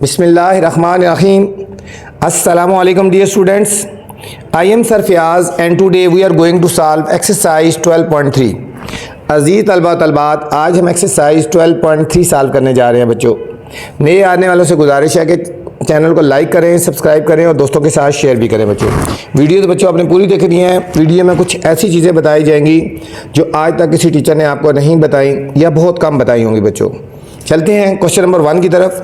Bismillahirrahmanirrahim. Assalamu alaikum dear students. I am Sir Fiyaz and today we are going to solve exercise 12.3. अजीज़ तलबा तलबात, आज हम exercise 12.3 solve करने जा रहे हैं बच्चों। नए आने वालों से गुजारिश है कि चैनल को लाइक करें, सब्सक्राइब करें और दोस्तों के साथ शेयर भी करें बच्चों। वीडियो तो बच्चों आपने पूरी देखनी है। वीडियो में कुछ ऐसी चीज़ें बताई जाएंगी जो आज तक किसी टीचर ने आपको नहीं बताई या बहुत कम बताई होंगी बच्चों। चलते हैं क्वेश्चन नंबर 1 की तरफ।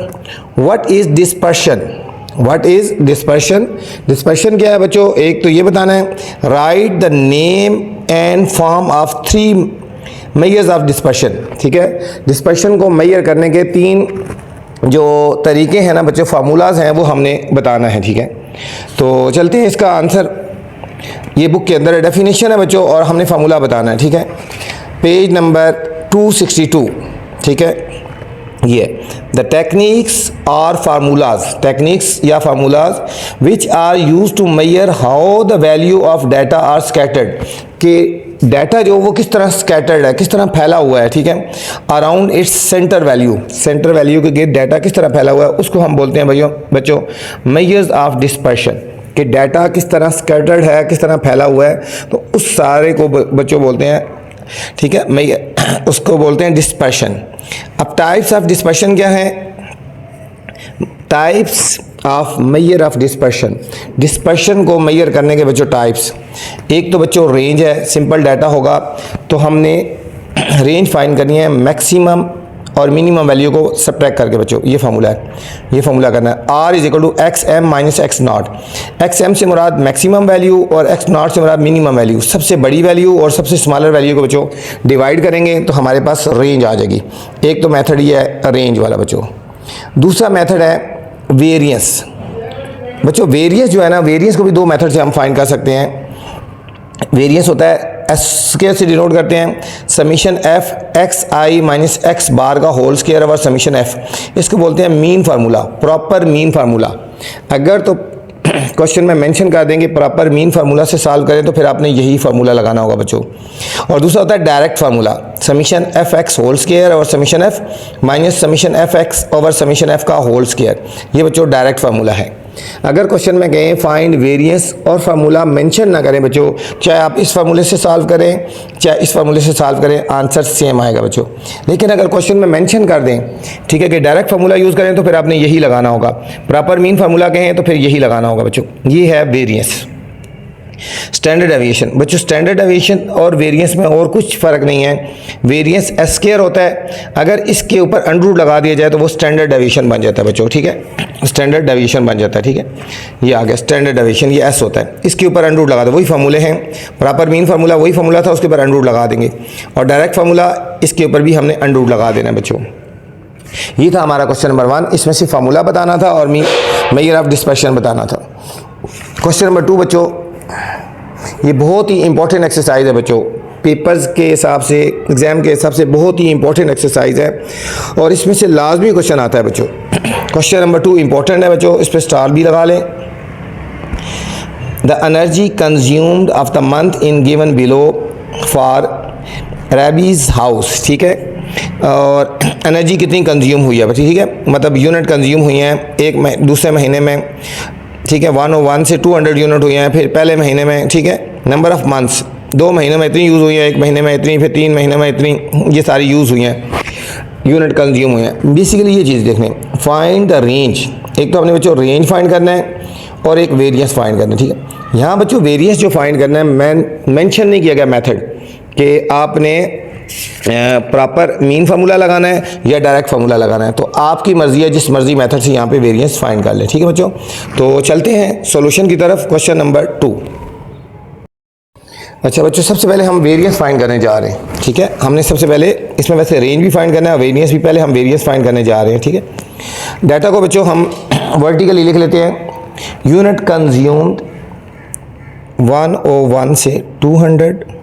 What is dispersion? What is dispersion? Dispersion क्या है बच्चों? एक तो ये बताना है, right the name and form of 3 measures of dispersion. ठीक है, डिस्पर्शन को मेजर करने के 3 जो तरीके हैं ना बच्चों, फार्मूलाज हैं, वो हमने बताना है। ठीक है, तो चलते हैं। इसका आंसर ये बुक के अंदर डेफिनेशन है बच्चों और हमने फार्मूला बताना है। ठीक है, पेज नंबर 262। ठीक है, ये द टेक्निक्स और फार्मूलाज, टेक्निक्स या formulas which are use to measure how the value of data are scattered, कि डाटा जो वो किस तरह स्कैटर्ड है, किस तरह फैला हुआ है। ठीक है, around its centre value, centre value के गिर्द डाटा किस तरह फैला हुआ है, उसको हम बोलते हैं बच्चों मेजर्स ऑफ डिस्पर्शन, कि डाटा किस तरह स्कैटर्ड है, किस तरह फैला हुआ है, तो उस सारे को बच्चों बोलते हैं। ठीक है, उसको बोलते हैं डिस्पर्शन। अब टाइप्स ऑफ डिस्पर्शन क्या है? Types of measure of dispersion, dispersion को मेजर करने के बच्चों टाइप्स। एक तो बच्चों रेंज है, सिंपल डाटा होगा तो हमने रेंज फाइंड करनी है मैक्सिमम और मिनिमम वैल्यू को सब्ट्रैक्ट करके बच्चों। ये फार्मूला है, ये फार्मूला करना है। R is equal to x M minus x not. X M से मुराद मैक्सिमम वैल्यू और एक्स नॉट से मुराद मिनिमम वैल्यू। सबसे बड़ी वैल्यू और सबसे स्मॉलर वैल्यू को बच्चों डिवाइड करेंगे तो हमारे पास रेंज आ जाएगी। एक तो मेथड ये है रेंज वाला बच्चों। दूसरा मेथड है वेरियंस। बच्चों वेरियंस जो है ना, वेरियंस को भी 2 मेथड से हम फाइंड कर सकते हैं। वेरियंस होता है एस स्क्वायर से डिनोट करते हैं, समीशन एफ एक्स आई माइनस एक्स बार का होल स्क्वायर और समीशन एफ। इसको बोलते हैं mean formula, proper mean formula. अगर तो क्वेश्चन में मेंशन कर देंगे प्रॉपर मीन फार्मूला से सॉल्व करें तो फिर आपने यही फार्मूला लगाना होगा बच्चों। और दूसरा होता है direct formula, summation F x whole square और summation F minus summation F x over summation F का होल स्क्वायर। ये बच्चों डायरेक्ट फार्मूला है। अगर क्वेश्चन में कहें फाइंड वेरियंस और फार्मूला मेंशन ना करें बच्चों, चाहे आप इस फार्मूले से सॉल्व करें चाहे इस फार्मूले से सॉल्व करें, आंसर सेम आएगा बच्चों। लेकिन अगर क्वेश्चन में मेंशन कर दें, ठीक है, कि डायरेक्ट फार्मूला यूज़ करें तो फिर आपने यही लगाना होगा। प्रॉपर मीन फार्मूला कहें तो फिर यही लगाना होगा बच्चों। ये है वेरियंस। स्टैंडर्ड डेविएशन बच्चों, स्टैंडर्ड डेविएशन और वेरियंस में और कुछ फ़र्क नहीं है। वेरियंस एस स्क्वायर होता है, अगर इसके ऊपर अंडर रूट लगा दिया जाए तो वो स्टैंडर्ड डेविएशन बन जाता है बच्चों। ठीक है, स्टैंडर्ड डेविएशन बन जाता है। ठीक है, ये आ गया स्टैंडर्ड डेविएशन, ये एस होता है, इसके ऊपर अंडर रूट लगा दो। वही फार्मूले हैं, प्रॉपर मीन फार्मूला वही फार्मूला था, उसके ऊपर अंडर रूट लगा देंगे। और डायरेक्ट फार्मूला इसके ऊपर भी हमने अंडर रूट लगा देना है बच्चों। ये था हमारा क्वेश्चन नंबर 1। इसमें से फार्मूला बताना था और मेजर ऑफ डिस्पर्शन बताना था। क्वेश्चन नंबर 2 बच्चों, ये बहुत ही इंपॉर्टेंट एक्सरसाइज है बच्चों। पेपर्स के हिसाब से, एग्ज़ाम के हिसाब से बहुत ही इंपॉर्टेंट एक्सरसाइज है और इसमें से लाजमी क्वेश्चन आता है बच्चों। क्वेश्चन नंबर 2 इंपॉर्टेंट है बच्चों, इस पर स्टार भी लगा लें। The energy consumed of the month in given below for rabies house. ठीक है, और एनर्जी कितनी कंज्यूम हुई है, ठीक है, मतलब यूनिट कंज्यूम हुई हैं दूसरे महीने में। ठीक है, 101 से 200 यूनिट हुई हैं, फिर पहले महीने में। ठीक है, नंबर ऑफ़ मंथ्स 2 महीने में इतनी यूज़ हुई है, 1 महीने में इतनी, फिर 3 महीने में इतनी, ये सारी यूज़ हुई हैं, यूनिट कंज्यूम हुए हैं। बेसिकली ये चीज़ देखने, फाइंड द रेंज। एक तो हमने बच्चों रेंज फाइंड करना है और एक वेरियंस फाइंड करना है। ठीक है, यहाँ बच्चों वेरियंस जो फाइंड करना है मेंशन नहीं किया गया मेथड कि आपने प्रॉपर मीन फार्मूला लगाना है या डायरेक्ट फार्मूला लगाना है, तो आपकी मर्जी है, जिस मर्जी मेथड से यहाँ पे वेरियंस फाइंड कर ले। ठीक है बच्चों, तो चलते हैं सॉल्यूशन की तरफ। Question number 2। अच्छा बच्चों, सबसे पहले हम वेरियंस फाइंड करने जा रहे हैं। ठीक है, हमने सबसे पहले इसमें वैसे रेंज भी फाइंड करना है, वेरियंस भी, पहले हम वेरियंस फाइंड करने जा रहे हैं। ठीक है, डाटा को बच्चों हम वर्टिकली लिख लेते हैं। यूनिट कंज्यूम्ड 101 से 200,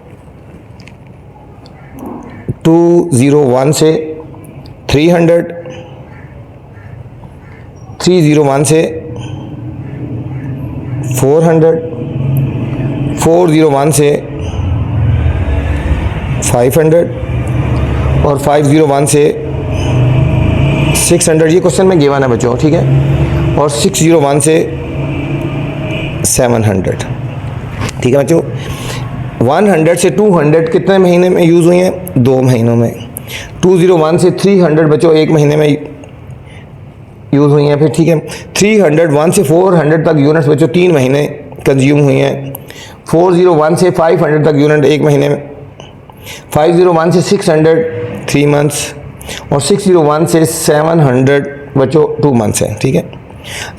201 से 300, 301 से 400, 401 से 500 और 501 से 600 ये क्वेश्चन में गिवन है बच्चों, ठीक है, और 601 से 700, ठीक है बच्चों। 100 से 200 कितने महीने में यूज़ हुई हैं? 2 महीनों में। 201 से 300 बच्चों 1 महीने में यूज़ हुई हैं, फिर ठीक है। 301 से 400 तक यूनिट्स बच्चों 3 महीने कंज्यूम हुई हैं। 401 से 500 तक यूनिट 1 महीने में। 501 से 600 3 मंथ्स, और 601 से 700 बच्चों 2 मंथ्स हैं, ठीक है।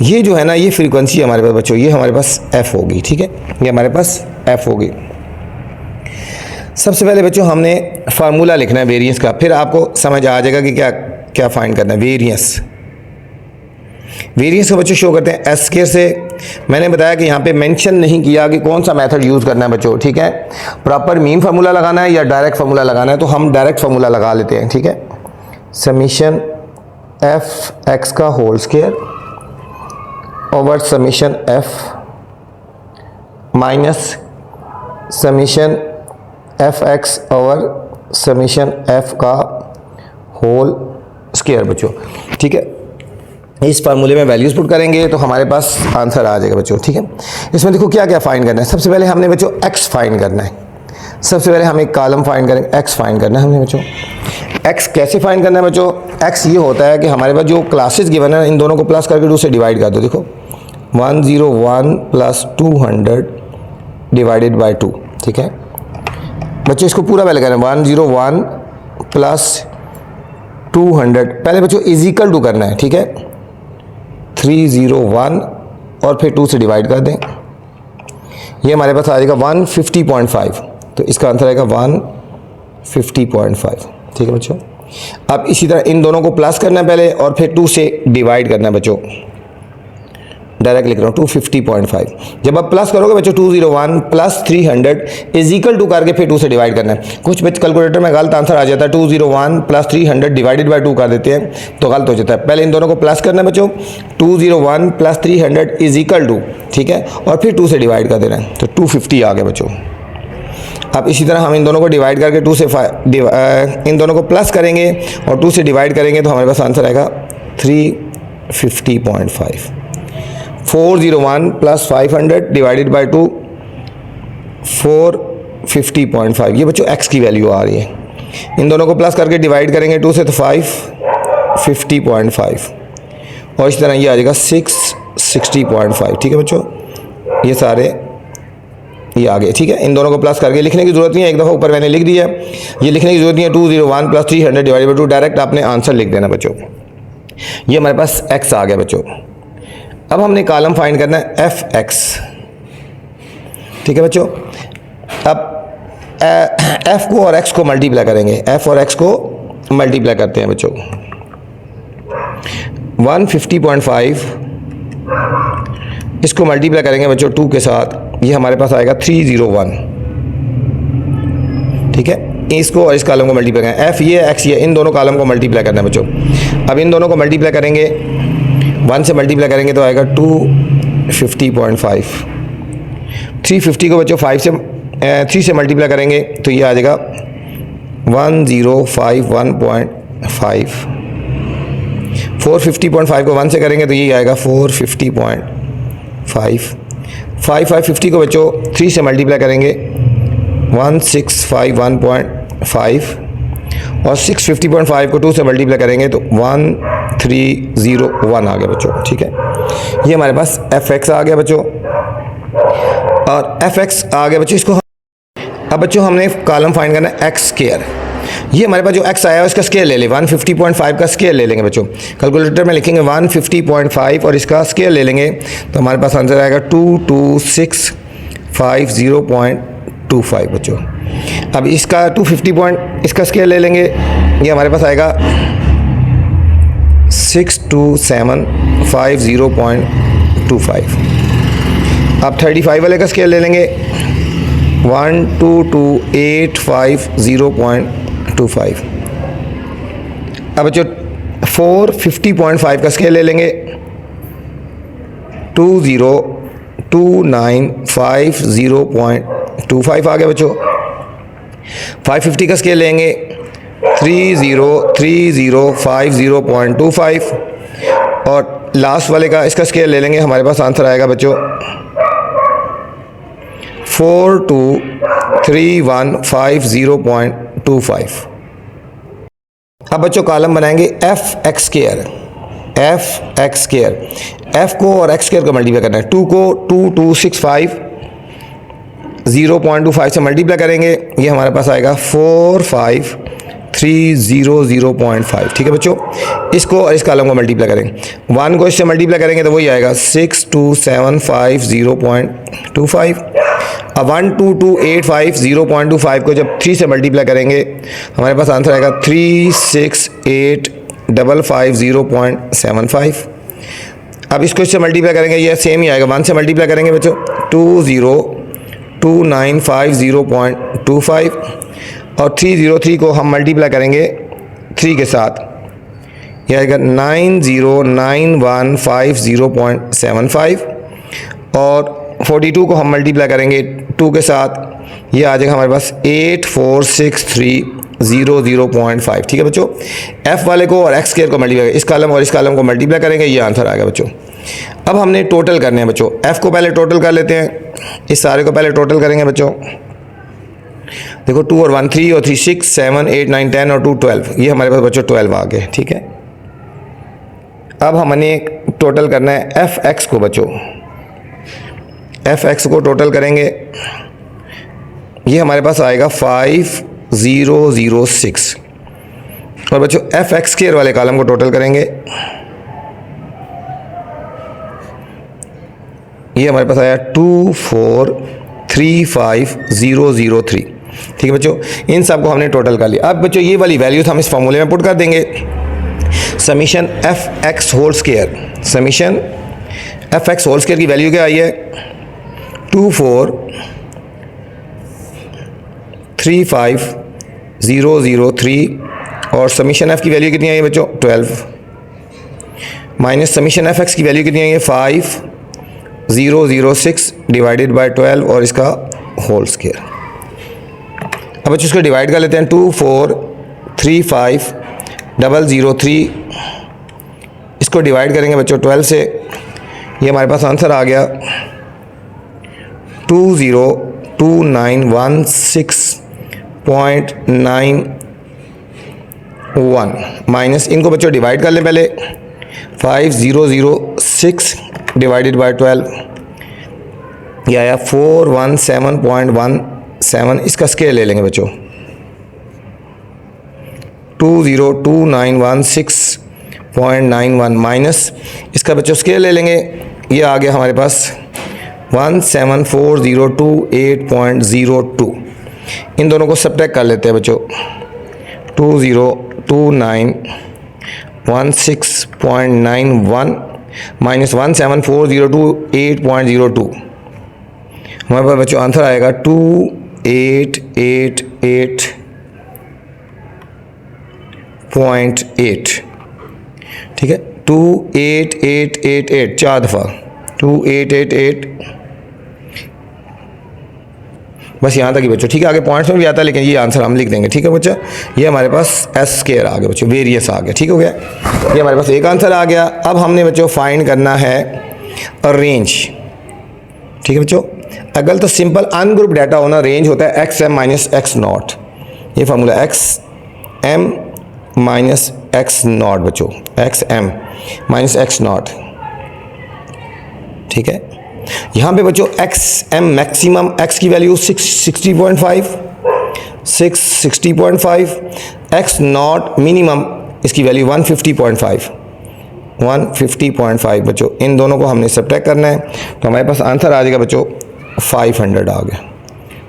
ये जो है ना, ये फ्रीक्वेंसी हमारे पास बच्चों, ये हमारे पास एफ होगी, ठीक है, ये हमारे पास एफ होगी। सबसे पहले बच्चों हमने फार्मूला लिखना है वेरिएंस का, फिर आपको समझ आ जाएगा कि क्या क्या फाइंड करना है। वेरिएंस को बच्चों शो करते हैं एस स्क्वायर से। मैंने बताया कि यहाँ पे मेंशन नहीं किया कि कौन सा मेथड यूज़ करना है बच्चों, ठीक है, प्रॉपर मीन फार्मूला लगाना है या डायरेक्ट फार्मूला लगाना है, तो हम डायरेक्ट फार्मूला लगा लेते हैं, ठीक है। समीशन एफ एक्स का whole square over summation F minus summation F x over summation F का होल स्क्वायर बच्चों, ठीक है। इस फार्मूले में वैल्यूज पुट करेंगे तो हमारे पास आंसर आ जाएगा बच्चों, ठीक है। इसमें देखो क्या क्या फाइंड करना है। सबसे पहले हमने बच्चों एक्स फाइंड करना है। सबसे पहले हम एक कॉलम फाइंड करेंगे, एक्स फाइंड करना है हमने बच्चों। एक्स कैसे फाइंड करना है बच्चों? एक्स ये होता है कि हमारे पास जो क्लासेस गिवन है इन दोनों को प्लस करके 2 से डिवाइड कर दो। देखो 101 प्लस 200 डिवाइडेड बाई 2, ठीक है बच्चों। इसको पूरा पहले करें, 101 प्लस 200, पहले बच्चों इज इक्वल टू करना है, ठीक है, 301 और फिर 2 से डिवाइड कर दें। ये हमारे पास आ जाएगा 150.5, तो इसका आंसर आएगा 150.5, ठीक है बच्चों। अब इसी तरह इन दोनों को प्लस करना है पहले और फिर 2 से डिवाइड करना है बच्चों। डायरेक्ट लिख रहा हूँ 250.5। जब आप प्लस करोगे बच्चों 201 प्लस 300 इज इक्वल टू करके फिर 2 से डिवाइड करना है। कुछ बच्चे कैलकुलेटर में गलत आंसर आ जाता है, 201 प्लस 300 डिवाइडेड बाई 2 कर देते हैं तो गलत हो जाता है। पहले इन दोनों को प्लस करना है बच्चों, 201 प्लस 300 इज इक्वल टू, ठीक है, और फिर 2 से डिवाइड कर देना है, तो 250 आ गया बच्चों। अब इसी तरह हम इन दोनों को डिवाइड करके 2 से इन दोनों को प्लस करेंगे और 2 से डिवाइड करेंगे तो हमारे पास आंसर आएगा 350.5। 401 प्लस 500 डिवाइडेड बाई 2 450.5, ये बच्चों एक्स की वैल्यू आ रही है। इन दोनों को प्लस करके डिवाइड करेंगे 2 से तो 550.5, और इस तरह ये आ जाएगा 660.5, ठीक है बच्चों। ये सारे ये आ गए, ठीक है। इन दोनों को प्लस करके लिखने की जरूरत नहीं है, एक दफ़ा ऊपर मैंने लिख दिया, ये लिखने की जरूरत नहीं है। 201 प्लस 300 डिवाइडेड बाई 2, डायरेक्ट आपने आंसर लिख देना बच्चों। ये हमारे पास एक्स आ गया बच्चों। अब हमने कॉलम फाइंड करना है एफ एक्स, ठीक है बच्चों। अब एफ को और एक्स को मल्टीप्लाई करेंगे, एफ और एक्स को मल्टीप्लाई करते हैं बच्चों। 150.5 इसको मल्टीप्लाई करेंगे बच्चों 2 के साथ, ये हमारे पास आएगा 301, ठीक है। इसको और इस कॉलम को मल्टीप्लाई करेंगे, एफ ये एक्स ये, इन दोनों कॉलम को मल्टीप्लाई करना है बच्चों। अब इन दोनों को मल्टीप्लाई करेंगे, 1 से मल्टीप्लाई करेंगे तो आएगा 250.5। 350 को बच्चों 3 से मल्टीप्लाई करेंगे तो ये आ जाएगा 1051.5। 450.5 को 1 से करेंगे तो ये आएगा 450.5। 550 को बच्चों 3 से मल्टीप्लाई करेंगे 1651.5, और 650.5 को 2 से मल्टीप्लाई करेंगे तो 1301 आ गया बच्चों, ठीक है। ये हमारे पास एफ एक्स आ गया बच्चों, और एफ एक्स आ गया बच्चों। इसको अब बच्चों हमने कॉलम फाइंड करना है एक्स स्क्वायर। ये हमारे पास जो एक्स आया है उसका स्क्वायर ले ले, 150.5 का स्क्वायर ले लेंगे बच्चों। कैलकुलेटर में लिखेंगे 150.5 और इसका स्क्वायर ले लेंगे तो हमारे पास आंसर आएगा 22650.25 बच्चों। अब इसका 250 इसका स्क्वायर ले लेंगे, ये हमारे पास आएगा 62750.25। अब 35 वाले का स्क्वायर ले लेंगे, 12285.25। अब बच्चों 450.5 का स्क्वायर ले लेंगे, 202950.25 आ गया बच्चों। 550 का स्केल लेंगे 303050.25 और लास्ट वाले का इसका स्केयर ले लेंगे, हमारे पास आंसर आएगा बच्चों 423150.25। अब बच्चों कॉलम बनाएंगे F x square, F x square, F को और एक्स स्केयर को मल्टीप्लाई करना है। 2 को 2265 0.25 से मल्टीप्लाई करेंगे, ये हमारे पास आएगा 45300.5। ठीक है बच्चों, इसको और इस कॉलम को मल्टीप्लाई करेंगे, 1 को इससे मल्टीप्लाई करेंगे तो वही आएगा 62750.25। अब 12285 को जब 3 से मल्टीप्लाई करेंगे हमारे पास आंसर आएगा 36855.75। अब इसको इससे मल्टीप्लाई करेंगे, ये सेम ही आएगा, 1 से मल्टीप्लाई करेंगे बच्चों 202950.25 और 303 को हम मल्टीप्लाई करेंगे 3 के साथ, यह आएगा 909150.75 और 42 को हम मल्टीप्लाई करेंगे 2 के साथ, ये आ जाएगा हमारे पास 84630.5। ठीक है बच्चों, एफ वाले को और एक्स स्क्वायर को मल्टीप्लाई, इस कॉलम और इस कॉलम को मल्टीप्लाई करेंगे, ये आंसर आएगा बच्चों। अब हमने टोटल करने हैं बच्चों, एफ को पहले टोटल कर लेते हैं, इस सारे को पहले टोटल करेंगे बच्चों। देखो 2 और 1 3 और 3 6 7 8 9 10 और 2 12, ये हमारे पास बच्चों 12 आ गए। ठीक है, अब हमने टोटल करना है एफ एक्स को बच्चों, एफ एक्स को टोटल करेंगे, ये हमारे पास आएगा 5006 और बच्चों एफ एक्स स्क्वायर वाले कॉलम को टोटल करेंगे, ये हमारे पास आया 2435003। ठीक है बच्चों, इन सब को हमने टोटल कर लिया। अब बच्चों ये वाली वैल्यूज हम इस फॉर्मूले में पुट कर देंगे, summation F x whole square, summation F x whole square की वैल्यू क्या आई है 2435003 और समीशन एफ की वैल्यू कितनी आई है बच्चों 12 माइनस समीशन एफ एक्स की वैल्यू कितनी आई है 5006 डिवाइडेड बाय 12 और इसका होल स्क्वायर। अब बच्चों इसको डिवाइड कर लेते हैं, 2435003 इसको डिवाइड करेंगे बच्चों 12 से, ये हमारे पास आंसर आ गया 2029.91 माइनस इनको बच्चों डिवाइड कर लें पहले, 5006 डिवाइडेड बाय 12, ये आया 417.17। इसका स्केयर ले लेंगे बच्चों 202916.91 माइनस इसका बच्चों स्केयर ले लेंगे, ये आ गया हमारे पास 174,028.02। इन दोनों को सब्ट्रैक्ट कर लेते हैं बच्चों, 202916.91 माइनस 174,028.02, हमारे पास बच्चों आंसर आएगा 2888.8। ठीक है, 28888 4 दफ़ा 2888, बस यहाँ तक ही बच्चों। ठीक है, आगे पॉइंट्स में भी आता है लेकिन ये आंसर हम लिख देंगे। ठीक है बच्चा, ये हमारे पास एस स्क्वायर आ गया बच्चों, वेरियस आ गया। ठीक हो गया, ये हमारे पास एक आंसर आ गया। अब हमने बच्चों फाइंड करना है रेंज। ठीक है बच्चों, अगर तो सिंपल अनग्रुप डाटा होना, रेंज होता है x M minus x naught, ये formula X M minus x naught बच्चों, X M minus x naught. ठीक है, यहाँ पे बच्चों एक्स एम मैक्सिमम, एक्स की वैल्यू 660.5, एक्स नॉट मिनिमम, इसकी वैल्यू 150.5 बच्चों। इन दोनों को हमने सब्ट्रैक्ट करना है तो हमारे पास आंसर आ जाएगा बच्चों 500 आ गया।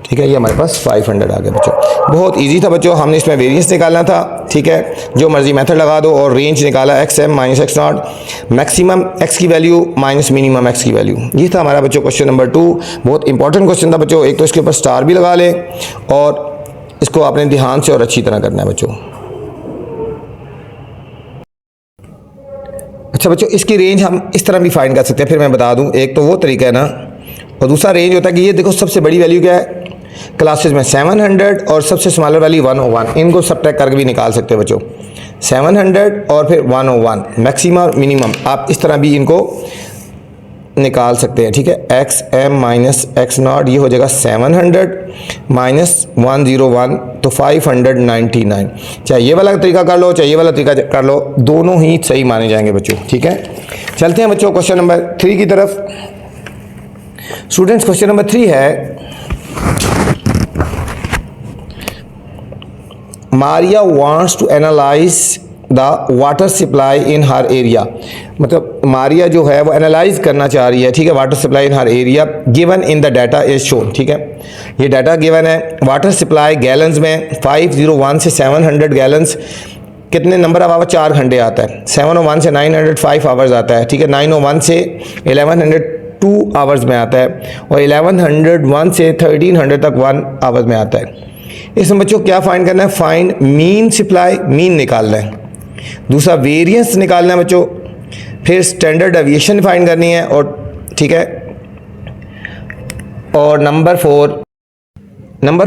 ठीक है, ये हमारे पास 500 आ गया बच्चों। बहुत इजी था बच्चों, हमने इसमें वेरिएंस निकालना था। ठीक है, जो मर्जी मेथड लगा दो और रेंज निकाला x M minus x naught, maximum x की वैल्यू माइनस मिनिमम एक्स की वैल्यू। ये था हमारा बच्चों क्वेश्चन नंबर 2। बहुत इंपॉर्टेंट क्वेश्चन था बच्चों, एक तो इसके ऊपर स्टार भी लगा लें और इसको आपने ध्यान से और अच्छी तरह करना है बच्चों। अच्छा बच्चों, इसकी रेंज हम इस तरह भी फाइंड कर सकते हैं, फिर मैं बता दूं। एक तो वो तरीका है ना, और दूसरा रेंज होता है कि ये देखो सबसे बड़ी वैल्यू क्या है, क्लासेस में 700 और सबसे स्मॉलर वाली 101, इनको सब्ट्रैक्ट करके भी निकाल सकते हैं बच्चों। 700 और फिर 101 मैक्सिमम और मिनिमम, आप इस तरह भी इनको निकाल सकते हैं, ठीक है। X M minus x naught, ये हो जाएगा 700 माइनस 101 तो 599। चाहे ये वाला तरीका कर लो, चाहे ये वाला तरीका कर लो, दोनों ही सही माने जाएंगे बच्चों, ठीक है। चलते हैं बच्चों क्वेश्चन नंबर 3 की तरफ। स्टूडेंट्स क्वेश्चन नंबर 3 है, Maria wants to analyse the water supply in her area. मतलब मारिया जो है वो एनालाइज करना चाह रही है, ठीक है, water supply in her area given in the data is shown, ठीक है। ये डाटा गिवन है, वाटर सप्लाई गैलन्स में 501 से 700 गैलन्स, कितने नंबर ऑफ आवर, 4 घंटे आता है। 701 से 905 आवर्स आता है, ठीक है। 901 से 1102 आवर्स में आता है, और 1101 से 1300 तक 1 आवर्स में आता है। इसमें बच्चों क्या फाइंड करना है, फाइंड मीन सप्लाई, मीन निकालना है। दूसरा वेरिएंस निकालना है बच्चों, फिर स्टैंडर्ड डेविएशन फाइंड करनी है, और ठीक है, और नंबर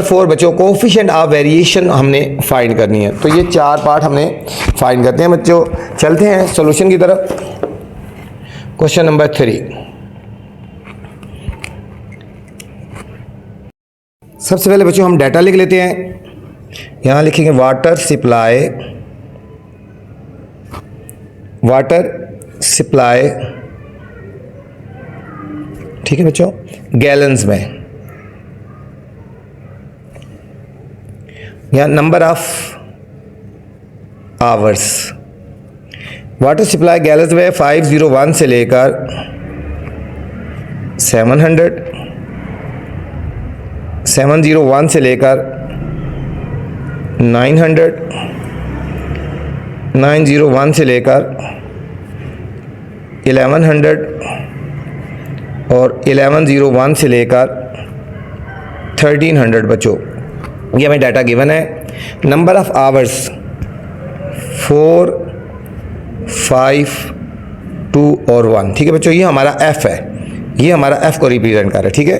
4 बच्चों कोएफिशिएंट ऑफ वेरिएशन हमने फाइंड करनी है। तो ये 4 पार्ट हमने फाइंड करते हैं बच्चों। चलते हैं सॉल्यूशन की तरफ। क्वेश्चन नंबर 3, सबसे पहले बच्चों हम डाटा लिख लेते हैं। यहां लिखेंगे वाटर सप्लाई ठीक है बच्चों, गैलन्स में। यहाँ number of hours, water supply gallons में 501 से लेकर 700, 701 से लेकर 900, 901 से लेकर 1100 और 1101 से लेकर 1300 बच्चों, ये हमें डाटा गिवन है। नंबर ऑफ आवर्स 4, 5, 2 और 1, ठीक है बच्चों। ये हमारा एफ है, ये हमारा एफ को रिप्रेजेंट कर रहा है, ठीक है।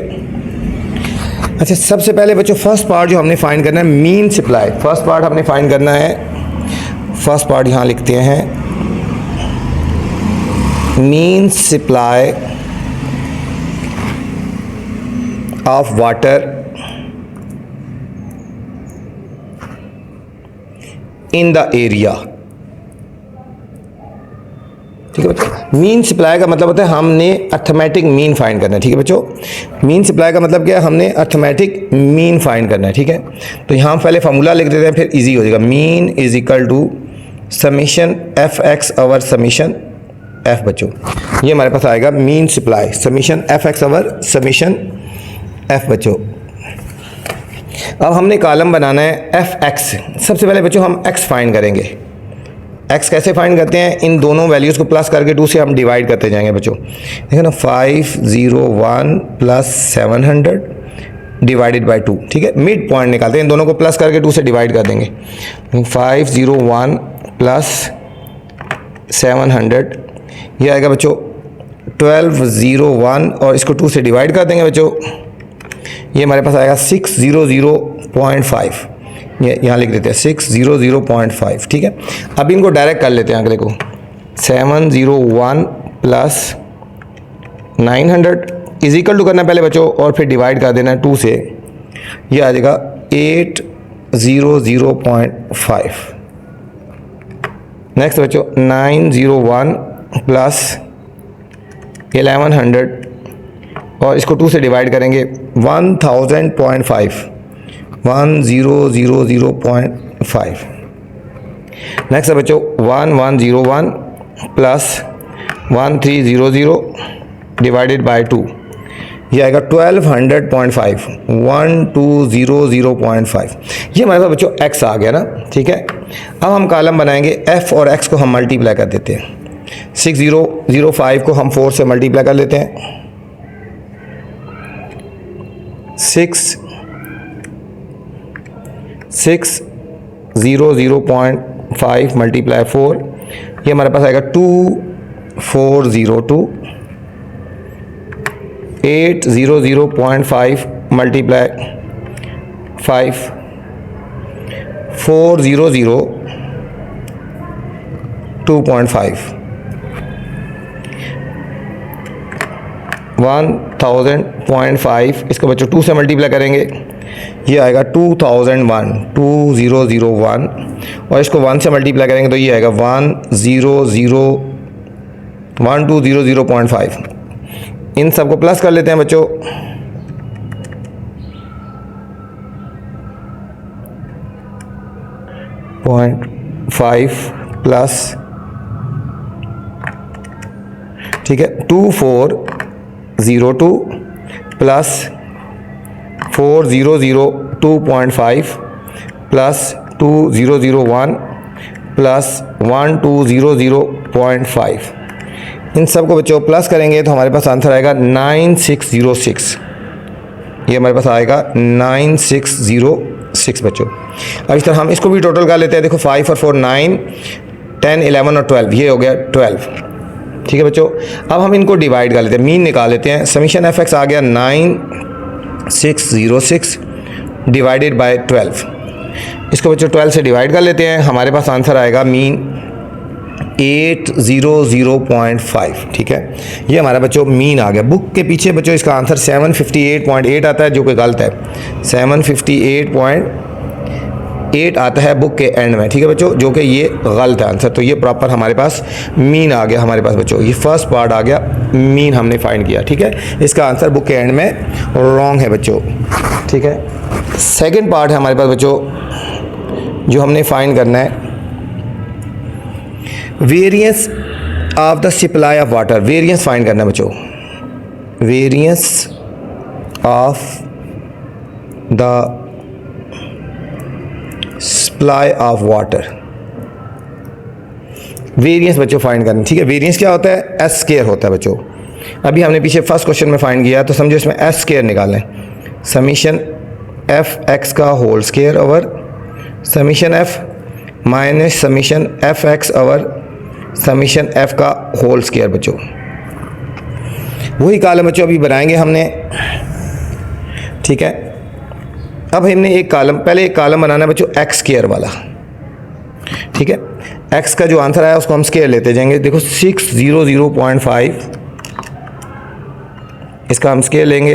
अच्छा, सबसे पहले बच्चों फर्स्ट पार्ट जो हमने फाइंड करना है, मीन सप्लाई। फर्स्ट पार्ट हमने फाइंड करना है, फर्स्ट पार्ट यहाँ लिखते हैं, mean supply of water in the area, ठीक है बच्चों। मीन सप्लाई का मतलब होता है हमने अर्थमेटिक मीन फाइंड करना है, ठीक है बच्चों। मीन सप्लाई का मतलब क्या है, हमने अर्थमेटिक मीन फाइंड करना है, ठीक है। तो यहाँ पहले फार्मूला लिख देते हैं, फिर इजी हो जाएगा। Mean is equal to summation F x over summation f बच्चों, ये हमारे पास आएगा mean supply, summation F x over summation f बच्चों। अब हमने कॉलम बनाना है एफ एक्स। सबसे पहले बच्चों हम एक्स फाइंड करेंगे। एक्स कैसे फाइंड करते हैं, इन दोनों वैल्यूज़ को प्लस करके 2 से हम डिवाइड करते जाएंगे बच्चों। देखो ना, 501 प्लस 700 डिवाइडेड बाई 2, ठीक है। मिड पॉइंट निकालते हैं, इन दोनों को प्लस करके 2 से डिवाइड कर देंगे। 501 प्लस 700, ये आएगा बच्चों 1201, और इसको 2 से डिवाइड कर देंगे बच्चों, ये हमारे पास आएगा 600.5। ये यहाँ लिख देते हैं 600.5, ठीक है। अब इनको डायरेक्ट कर लेते हैं अगले को। 701 प्लस 900 इज इक्वल टू करना पहले बच्चों, और फिर डिवाइड कर देना 2 से, ये आ जाएगा 800.5। नेक्स्ट बच्चों 901 प्लस 1100, और इसको 2 से डिवाइड करेंगे 1000.5, 1000.5। नेक्स्ट है बच्चों 1101 प्लस 1300 डिवाइडेड बाय 2, ये आएगा 1200.5, 1200.5। ये हमारे पास बच्चों x आ गया ना, ठीक है। अब हम कॉलम बनाएंगे, f और x को हम मल्टीप्लाई कर देते हैं। 6005 को हम 4 से मल्टीप्लाई कर लेते हैं। 600.5 मल्टीप्लाई 4, ये हमारे पास आएगा 2402। 800.5 मल्टीप्लाई 400 2.5 1000.5 इसको बच्चों 2 से मल्टीप्लाई करेंगे, ये आएगा 2,001 और इसको 1 से मल्टीप्लाई करेंगे तो ये आएगा 1200.5। इन सबको प्लस कर लेते हैं बच्चों। .5 प्लस, ठीक है, 2402 प्लस 4002.5 प्लस 2001 प्लस 1200.5। इन सब को बच्चों प्लस करेंगे तो हमारे पास आंसर आएगा 9606। ये हमारे पास आएगा 9606 बच्चों। अब इस तरह हम इसको भी टोटल कर लेते हैं। देखो 5 और 4 9, 10 11 और 12, ये हो गया 12। ठीक है बच्चों, अब हम इनको डिवाइड कर लेते हैं, मीन निकाल लेते हैं। समीशन एफ एक्स आ गया 9606 डिवाइडेड बाय 12। इसको बच्चों 12 से डिवाइड कर लेते हैं, हमारे पास आंसर आएगा मीन 800.5। ठीक है, ये हमारा बच्चों मीन आ गया। बुक के पीछे बच्चों इसका आंसर 758.8 आता है, जो कि गलत है। 758.8 आता है बुक के एंड में। ठीक है बच्चों, जो कि ये गलत है आंसर। तो ये प्रॉपर हमारे पास मीन आ गया हमारे पास बच्चों। ये फर्स्ट पार्ट आ गया, मीन हमने फाइंड किया। ठीक है, इसका आंसर बुक के एंड में रॉन्ग है बच्चों। ठीक है, सेकंड पार्ट है हमारे पास बच्चों जो हमने फाइंड करना है, variance of the supply of water. Variance find करना है बच्चों, variance of the supply of water. Variance बच्चों फाइंड करना। ठीक है, वेरिएंस क्या होता है? एस स्क्वायर होता है बच्चों। अभी हमने पीछे फर्स्ट क्वेश्चन में फाइंड किया, तो समझो इसमें एस स्क्वायर निकालें। समीशन एफ एक्स का whole square over summation F minus summation F x over summation F का होल स्क्वायर बच्चों। वही कॉलम बच्चों अभी बनाएंगे हमने। ठीक है, अब हमने एक कॉलम, पहले एक कॉलम बनाना है बच्चों एक्स स्क्वायर वाला। ठीक है, एक्स का जो आंसर आया उसको हम स्क्वायर लेते जाएंगे। देखो 600.5, इसका हम स्क्वायर लेंगे,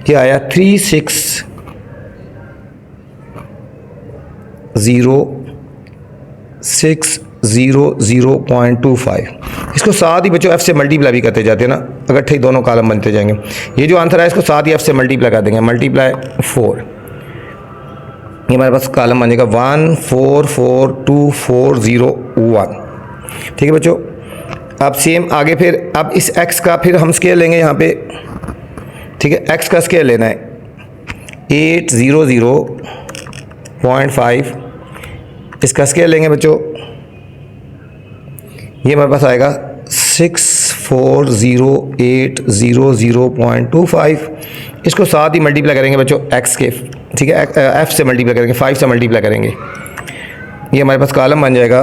ये आया 360.25। इसको साथ ही बच्चों एफ से मल्टीप्लाई भी करते जाते हैं ना, इकट्ठे ही दोनों कॉलम बनते जाएंगे। ये जो आंसर है इसको साथ ही एफ से मल्टीप्लाई कर देंगे, मल्टीप्लाई 4। ये हमारे पास कॉलम बन जाएगा 144241। ठीक है बच्चों, अब सेम आगे फिर अब इस एक्स का फिर हम स्केल लेंगे यहाँ पे। ठीक है, एक्स का स्केल लेना है 800.5, इसका स्केल लेंगे बच्चों, ये हमारे पास आएगा 640,800.25। इसको साथ ही मल्टीप्लाई करेंगे बच्चों एक्स के। ठीक है, एफ से मल्टीप्लाई करेंगे, 5 से मल्टीप्लाई करेंगे, ये हमारे पास कॉलम बन जाएगा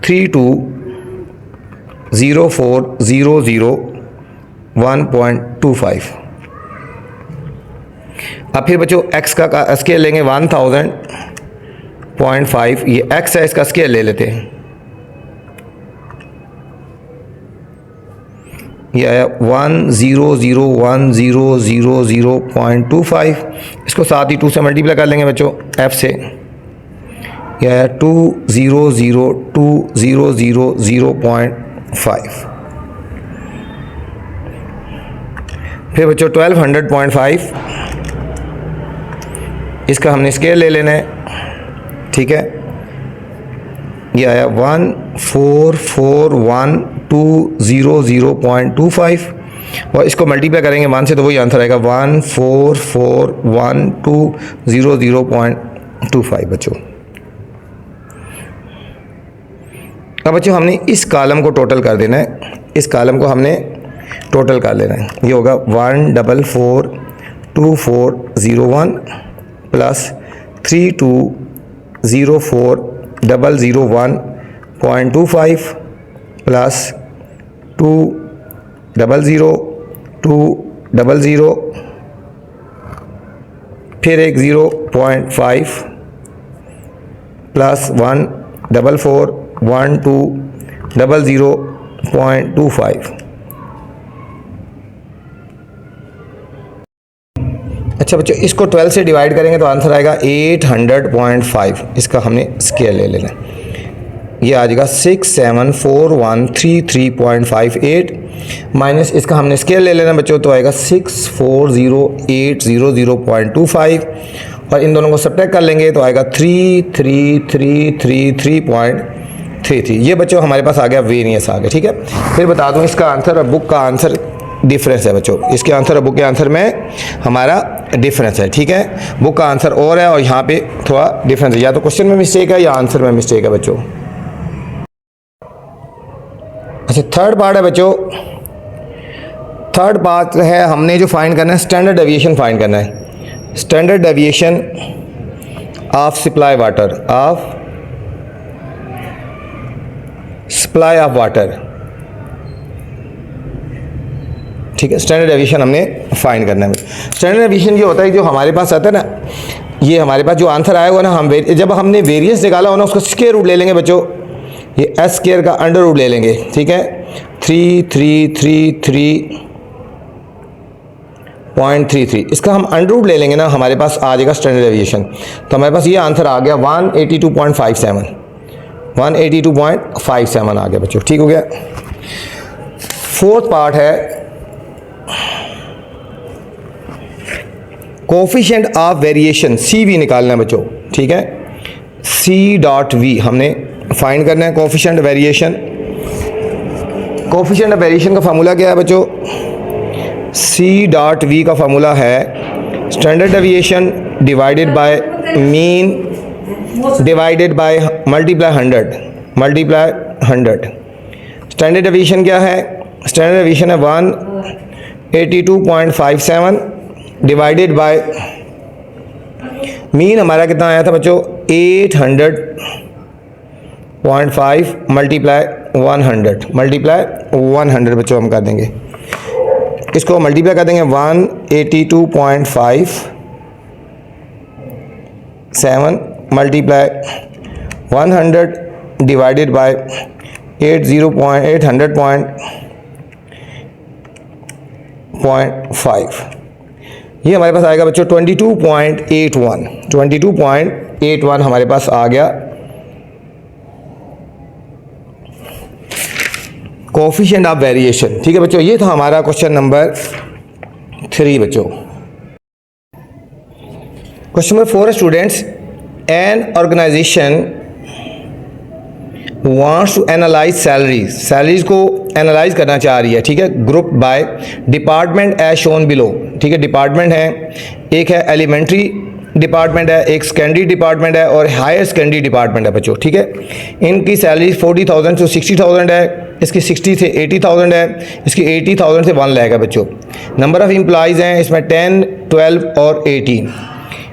320400.1.25। अब फिर बच्चों एक्स का स्केल लेंगे 1000.5, ये एक्स है, इसका स्केल ले लेते हैं, ये आया 100,100,0.25। इसको साथ ही 2 से मल्टीप्लाई कर लेंगे बच्चों एफ से, ये आया 200,200,0.5। फिर बच्चों 1200.5, इसका हमने स्केल ले लेना है। ठीक है, ये आया 1441200.25 और इसको मल्टीप्लाई करेंगे 1 से तो वही आंसर आएगा 1441200.25 बच्चों। अब बच्चों हमने इस कॉलम को टोटल कर देना है, इस कॉलम को हमने टोटल कर लेना है। ये होगा 1442401 प्लस 3204,001.25 प्लस 200 200, फिर एक 0.5 प्लस 144 1200.25। अच्छा बच्चों, इसको 12 से डिवाइड करेंगे तो आंसर आएगा 800.5। इसका हमने स्केयर ले लेना, ये आ जाएगा 6741333.58 माइनस इसका हमने स्केयर ले लेना बच्चों, तो आएगा 640,800.25 और इन दोनों को सब्ट्रैक्ट कर लेंगे तो आएगा 33333.33। ये बच्चों हमारे पास आ गया वेरिएंस आ गया। ठीक है, फिर बता दूं इसका आंसर और बुक का आंसर डिफरेंस है बच्चों, इसके आंसर और बुक के आंसर में हमारा डिफरेंस है। ठीक है, बुक का आंसर और है और यहाँ पे थोड़ा डिफरेंस है, या तो क्वेश्चन में मिस्टेक है या आंसर में मिस्टेक है बच्चों। अच्छा, थर्ड पार्ट है बच्चों, थर्ड पार्ट है हमने जो फाइंड करना है स्टैंडर्ड डेविएशन फाइंड करना है। Standard deviation of supply water, of supply of water. ठीक है, स्टैंडर्ड डेविएशन हमने फाइंड करना है। स्टैंडर्ड डेविएशन ये होता है जो हमारे पास आता है ना, ये हमारे पास जो आंसर आया हुआ ना, हम जब हमने वेरिएंस निकाला हो ना उसको स्क्वायर रूट ले लेंगे बच्चों, ये एस स्क्वायर का अंडर रूट ले लेंगे। ठीक है, 3333.33 इसका हम अंडर रूट ले लेंगे ना, हमारे पास आ जाएगा स्टैंडर्ड डेविएशन। तो हमारे पास ये आंसर आ गया 182.57, 182.57 आ गया बच्चों। ठीक हो गया। फोर्थ पार्ट है coefficient of variation, C V निकालना है बच्चों। ठीक है, सी डॉट वी हमने फाइंड करना है coefficient variation. Coefficient of variation का फार्मूला क्या है बच्चों? सी डॉट वी का फार्मूला है standard deviation divided by mean divided by multiply 100। Standard deviation क्या है? स्टैंडर्ड डेविएशन है 182.57 डिवाइडेड बाय मीन हमारा कितना आया था बच्चों? 800.5 मल्टीप्लाई 100 बच्चों हम कर देंगे, इसको मल्टीप्लाई कर देंगे 182.57 मल्टीप्लाई 100 डिवाइडेड बाय 800.5। ये हमारे पास आएगा बच्चों 22.81 हमारे पास आ गया कोफिशिएंट ऑफ वेरिएशन। ठीक है बच्चों, ये था हमारा क्वेश्चन नंबर 3 बच्चों। Question number 4 students, an organisation wants to analyse salaries को एनालाइज करना चाह रही है। ठीक है, group by department as shown below. ठीक है, डिपार्टमेंट है, एक है एलिमेंट्री डिपार्टमेंट है, एक सेकेंडरी डिपार्टमेंट है और हायर सेकेंडरी डिपार्टमेंट है बच्चों। ठीक है, इनकी सैलरी 40,000 से 60,000 है, इसकी 60 से 80,000 है, इसकी 80,000 से 1 लाख है बच्चों। नंबर ऑफ़ एम्प्लॉइज़ हैं इसमें 10, 12 और 18।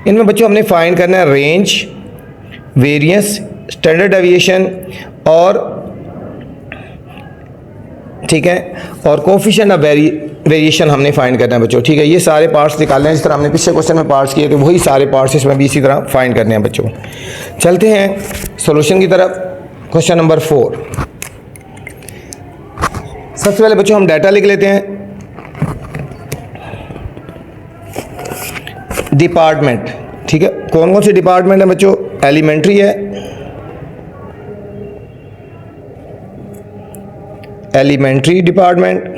इनमें बच्चों हमने फाइंड करना है रेंज, वेरिएंस, स्टैंडर्ड डेविएशन और ठीक है और कोफिशिएंट ऑफ वेरिएशन हमने फाइंड करना है बच्चों। ठीक है, ये सारे पार्ट्स निकालने हैं जिस तरह हमने पिछले क्वेश्चन में पार्ट्स किए थे, वही सारे पार्ट्स इसमें भी इसी तरह फाइंड करने हैं बच्चों। चलते हैं सॉल्यूशन की तरफ। क्वेश्चन नंबर 4, सबसे पहले बच्चों हम डाटा लिख लेते हैं। डिपार्टमेंट, ठीक है, कौन कौन से डिपार्टमेंट है बच्चों? एलिमेंट्री है, एलिमेंट्री डिपार्टमेंट,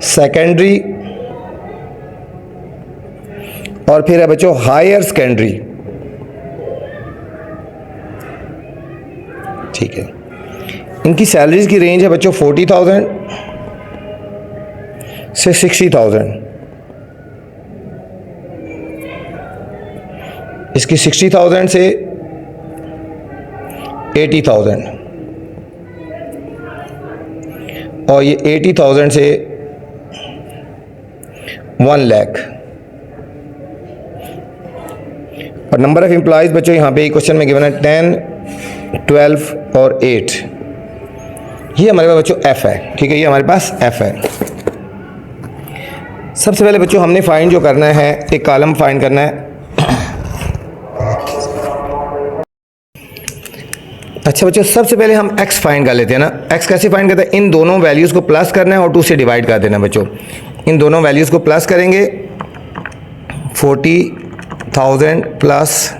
सेकेंडरी और फिर है बच्चों हायर सेकेंडरी। ठीक है, इनकी सैलरीज की रेंज है बच्चों 40,000 से 60,000। इसकी 60,000 से 80,000 और ये 80,000 से 1 लाख। और नंबर ऑफ एम्प्लॉयज़ बच्चों यहाँ पे क्वेश्चन में गिवन है 10, 12 और 8। ये हमारे पास बच्चों एफ है। ठीक है, ये हमारे पास एफ है। सबसे पहले बच्चों हमने फाइंड जो करना है, एक कॉलम फाइंड करना है। अच्छा बच्चों, सबसे पहले हम x फाइंड कर लेते हैं ना। x कैसे फाइंड करते हैं? इन दोनों वैल्यूज़ को प्लस करना है और 2 से डिवाइड कर देना बच्चों। इन दोनों वैल्यूज़ को प्लस करेंगे, 40,000 प्लस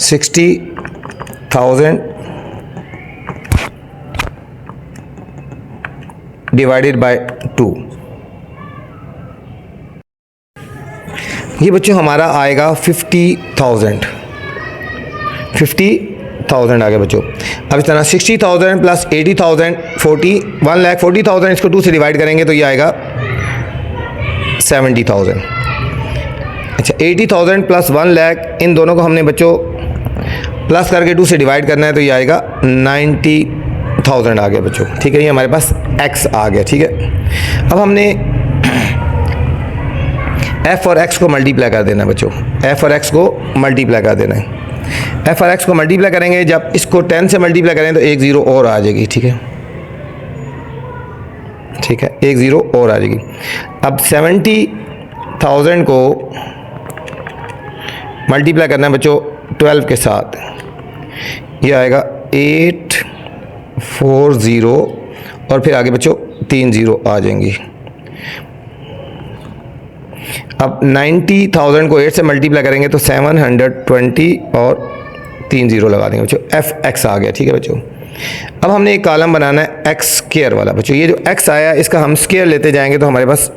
60,000 डिवाइडेड बाय 2। ये बच्चों हमारा आएगा 50,000 आ गया बच्चों। अब इस तरह 60,000 प्लस 80,000 1,40,000, इसको 2 से डिवाइड करेंगे तो ये आएगा 70,000। अच्छा, 80,000 प्लस 1 लाख, इन दोनों को हमने बच्चों प्लस करके 2 से डिवाइड करना है तो ये आएगा 90,000 आ गया बच्चों। ठीक है, ये हमारे पास x आ गया। ठीक है, अब हमने f और x को मल्टीप्लाई कर देना है बच्चों। f और x को मल्टीप्लाई कर देना है। f और x को मल्टीप्लाई करेंगे, जब इसको 10 से मल्टीप्लाई करें तो एक ज़ीरो और आ जाएगी। ठीक है, ठीक है, एक ज़ीरो और आ जाएगी। अब 70,000 को मल्टीप्लाई करना है बच्चों 12 के साथ, ये आएगा 840 और फिर आगे बच्चों 3 ज़ीरो आ जाएंगी। अब 90,000 को 8 से मल्टीप्लाई करेंगे तो 720 और 3 ज़ीरो लगा देंगे बच्चों, fx आ गया। ठीक है बच्चों, अब हमने एक कॉलम बनाना है x स्क्वायर वाला बच्चों। ये जो x आया इसका हम स्क्वायर लेते जाएंगे तो हमारे पास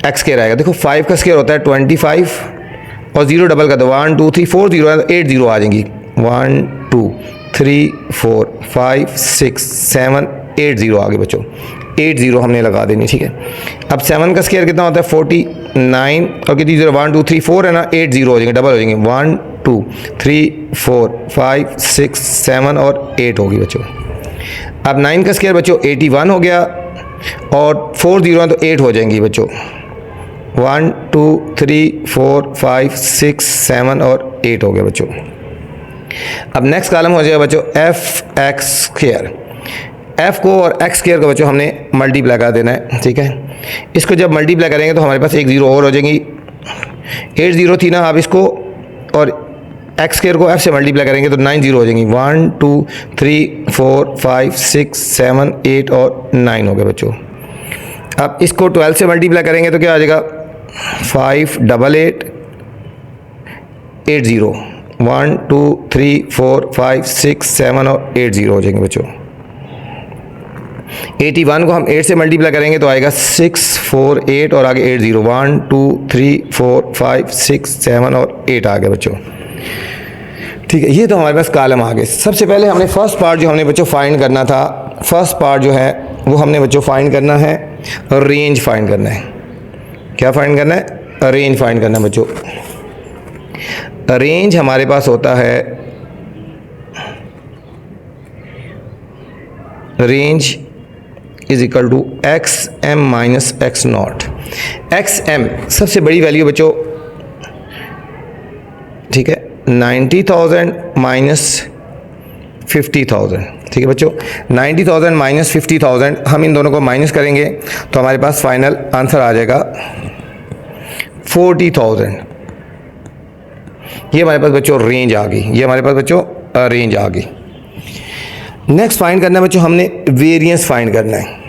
x स्क्वायर आएगा। देखो 5 का स्क्वायर होता है 25 और 0 डबल का तो 1 2 3 4 ज़ीरो है तो 8 ज़ीरो आ जाएंगी। 1 2 3 4 5 6 7 8 ज़ीरो आ गए बच्चों, 8 ज़ीरो हमने लगा देनी। ठीक है, अब 7 का स्क्वायर कितना होता है 49 और कितनी ज़ीरो 1 2 3 4 है ना, 8 ज़ीरो हो जाएंगे, डबल हो जाएंगे। 1 2 3 4 5 6 7 और 8 होगी बच्चों। अब 9 का स्क्वायर बच्चों 81 हो गया और 4 ज़ीरो है तो 8 हो जाएंगी बच्चों। 1 2 3 4 5 6 7 और 8 हो गया बच्चों। अब नेक्स्ट कॉलम हो जाएगा बच्चों fx स्क्वायर। f को और x स्क्वायर को बच्चों हमने मल्टीप्लाई कर देना है। ठीक है, इसको जब मल्टीप्लाई करेंगे तो हमारे पास एक ज़ीरो और हो जाएंगी। 8 ज़ीरो थी ना, अब इसको और x स्क्वायर को f से मल्टीप्लाई करेंगे तो 9 ज़ीरो हो जाएंगी। 1 2 3 4 5 6 7 8 और 9 हो गए बच्चों। अब इसको 12 से मल्टीप्लाई करेंगे तो क्या आ जाएगा 5 8 8 8 ज़ीरो 1 2 3 4 5 6 7 और 8 ज़ीरो हो जाएंगे बच्चों। 81 को हम 8 से मल्टीप्लाई करेंगे तो आएगा 6 4 8 और आगे 8 ज़ीरो 1 2 3 4 5 6 7 और 8 आ गए बच्चों। ठीक है, ये तो हमारे पास कॉलम आ गए। सबसे पहले हमने फर्स्ट पार्ट जो हमने बच्चों फाइंड करना था, फर्स्ट पार्ट जो है वो हमने बच्चों फाइंड करना है, रेंज फाइंड करना है। क्या फाइंड करना है? रेंज फाइंड करना है बच्चों। रेंज हमारे पास होता है, range is equal to x M minus x not. X m सबसे बड़ी वैल्यू बच्चों, ठीक है, 90,000 माइनस 50,000। ठीक है बच्चों, 90,000 माइनस 50,000, हम इन दोनों को माइनस करेंगे तो हमारे पास फाइनल आंसर आ जाएगा 40,000। ये हमारे पास बच्चों रेंज आ गई, ये हमारे पास बच्चों रेंज आ गई। नेक्स्ट फाइंड करना है बच्चों, हमने वेरिएंस फाइंड करना है।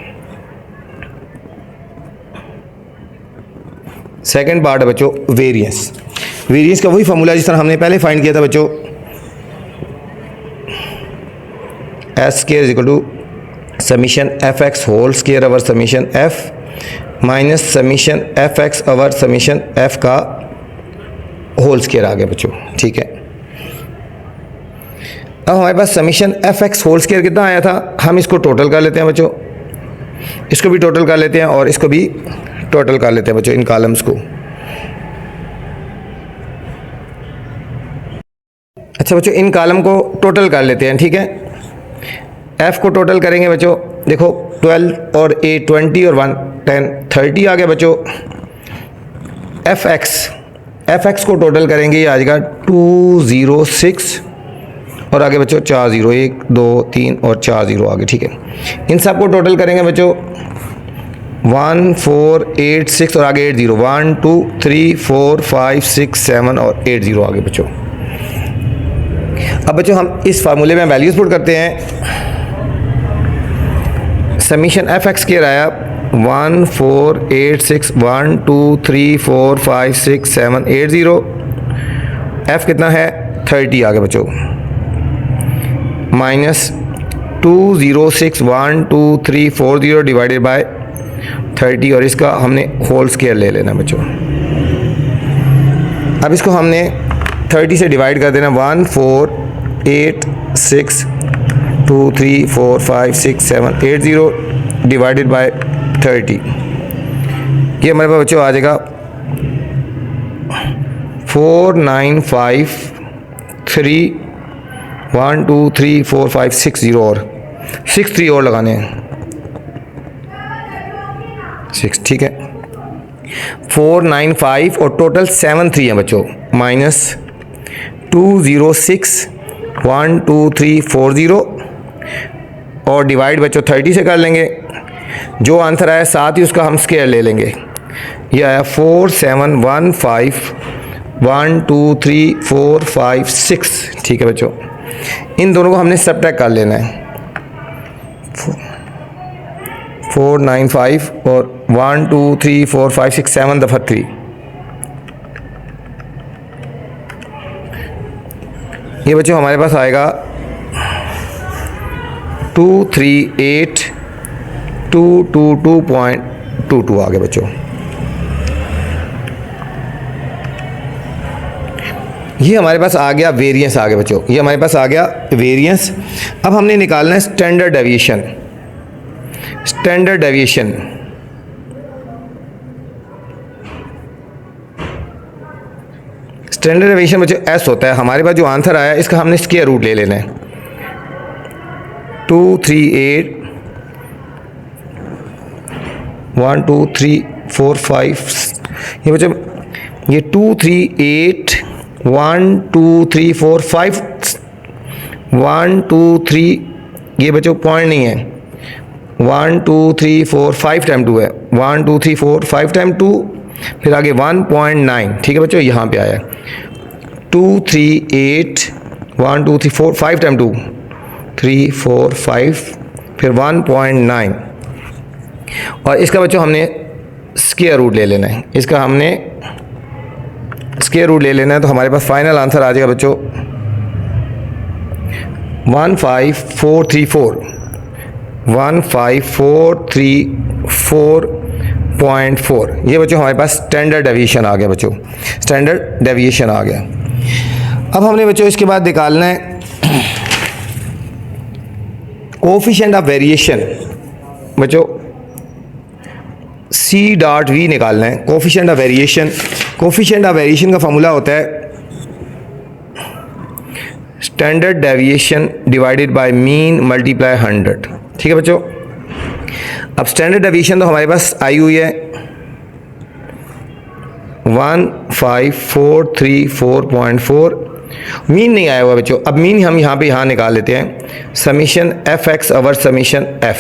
सेकंड पार्ट है बच्चों वेरिएंस। वेरिएंस का वही फॉर्मूला जिस तरह हमने पहले फाइंड किया था बच्चों, S square is equal to summation F x whole square over summation F minus summation F x over summation F का होल स्क्वायर आ गया बच्चों। ठीक है, अब हमारे पास summation F x whole square कितना आया था, हम इसको टोटल कर लेते हैं बच्चों, इसको भी टोटल कर लेते हैं और इसको भी टोटल कर लेते हैं बच्चों, इन कॉलम्स को। अच्छा बच्चों, इन कॉलम को टोटल कर लेते हैं। ठीक है, एफ को टोटल करेंगे बच्चों, देखो 12 और 8 20 और 1 10 30 आ गया बच्चों। एफ एक्स को टोटल करेंगे, ये आ जाएगा 206 और आगे बच्चों 4 ज़ीरो 1 2 3 और 4 ज़ीरो आगे। ठीक है, इन सब को टोटल करेंगे बच्चों 1486 और आगे 80, 1 2 3 4 5 6 7 और 80 आगे बच्चों। अब बच्चों हम इस फार्मूले में वैल्यूज पुट करते हैं। समीशन एफ एक्स के आया 1486 1 2 3 4 5 6 7 80। एफ कितना है 30 आगे बच्चों, माइनस 206 1 2 3 40 डिवाइडेड बाय 30 और इसका हमने होल स्क्वायर ले लेना बच्चों। अब इसको हमने 30 से डिवाइड कर देना 1 4 8 6 2 3 4 5 6 7 80 डिवाइडेड बाय 30। ये हमारे पास बच्चों आ जाएगा 4953 1 2 3 4 5 6 0 और 6 3 और लगाने हैं 6, ठीक है। 495 और टोटल 73 है बच्चों, माइनस 206 1 2 3 40 और डिवाइड बच्चों 30 से कर लेंगे। जो आंसर आया साथ ही उसका हम स्क्वायर ले लेंगे। ये आया 4715 1 2 3 4 5 6, ठीक है बच्चों। इन दोनों को हमने सबट्रैक्ट कर लेना है। 495 और 1 2 3 4 5 6 7 दफ़ा 3, ये बच्चों हमारे पास आएगा 238,222.22 आगे बच्चों। ये हमारे पास आ गया वेरिएंस आगे बच्चों, ये हमारे पास आ गया वेरिएंस। अब हमने निकालना है standard deviation. Standard deviation standard deviation बच्चों एस होता है। हमारे पास जो आंसर आया इसका हमने स्क्वायर रूट ले लेना है। 238 1 2 3 4 5, ये बच्चों ये 238 1 2 3 4 5 1 2 3, ये बच्चों पॉइंट नहीं है, 1 2 3 4 5 टाइम 2 है, 1 2 3 4 5 टाइम 2, फिर आगे 1.9, ठीक है बच्चों। यहाँ पे आया 238 1 2 3 4 5 टाइम 2 3 4 5 फिर 1.9 और इसका बच्चों हमने स्क्वायर रूट ले लेना है। इसका हमने स्क्वायर रूट ले लेना है तो हमारे पास फाइनल आंसर आ जाएगा बच्चों 15434 15434.4। ये बच्चों हमारे पास स्टैंडर्ड डेविएशन आ गया बच्चों, स्टैंडर्ड डेविएशन आ गया। अब हमने बच्चों इसके बाद निकालना है कोफिशिएंट ऑफ वेरिएशन। बच्चों C.V निकालना है, coefficient of variation. Coefficient of variation का फॉर्मूला होता है standard deviation divided by mean multiply 100, ठीक है बच्चों। अब स्टैंडर्ड डेविएशन तो हमारे पास आई हुई है 15434.4, मीन नहीं आया हुआ बच्चों। अब मीन हम यहाँ निकाल लेते हैं, summation F x over summation F,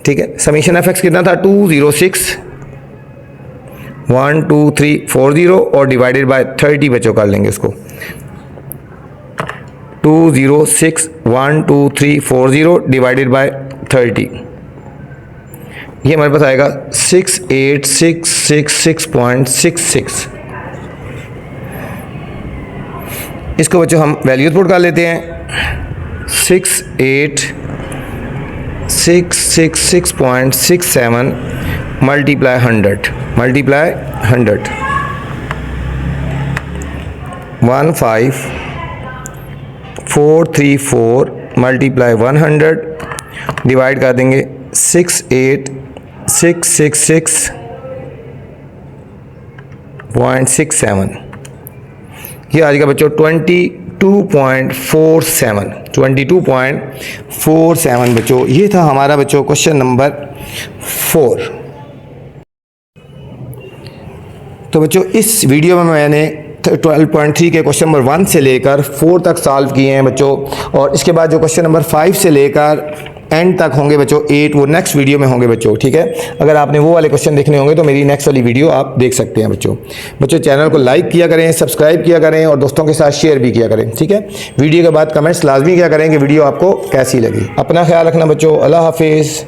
ठीक है। समीशन एफ एक्स कितना था 206 1 2 3 40 और डिवाइडेड बाय 30 बच्चों कर लेंगे इसको। 206 1 2 3 40 डिवाइडेड बाय 30, ये हमारे पास आएगा 68666.66। इसको बच्चों हम वैल्यूज पुट कर लेते हैं 68666.67 मल्टीप्लाई 100 15434 मल्टीप्लाई 100 डिवाइड कर देंगे 68666.67। ये आ जाएगा बच्चों 22.47 बच्चों। ये था हमारा बच्चों क्वेश्चन नंबर 4। तो बच्चों इस वीडियो में मैंने 12.3 के क्वेश्चन नंबर 1 से लेकर 4 तक सॉल्व किए हैं बच्चों, और इसके बाद जो क्वेश्चन नंबर 5 से लेकर एंड तक होंगे बच्चों 8, वो नेक्स्ट वीडियो में होंगे बच्चों, ठीक है। अगर आपने वो वाले क्वेश्चन देखने होंगे तो मेरी नेक्स्ट वाली वीडियो आप देख सकते हैं बच्चों चैनल को लाइक किया करें, सब्सक्राइब किया करें और दोस्तों के साथ शेयर भी किया करें, ठीक है। वीडियो के बाद कमेंट्स लाजमी किया करें कि वीडियो आपको कैसी लगी। अपना ख्याल रखना बच्चों, अल्लाह हाफिज़।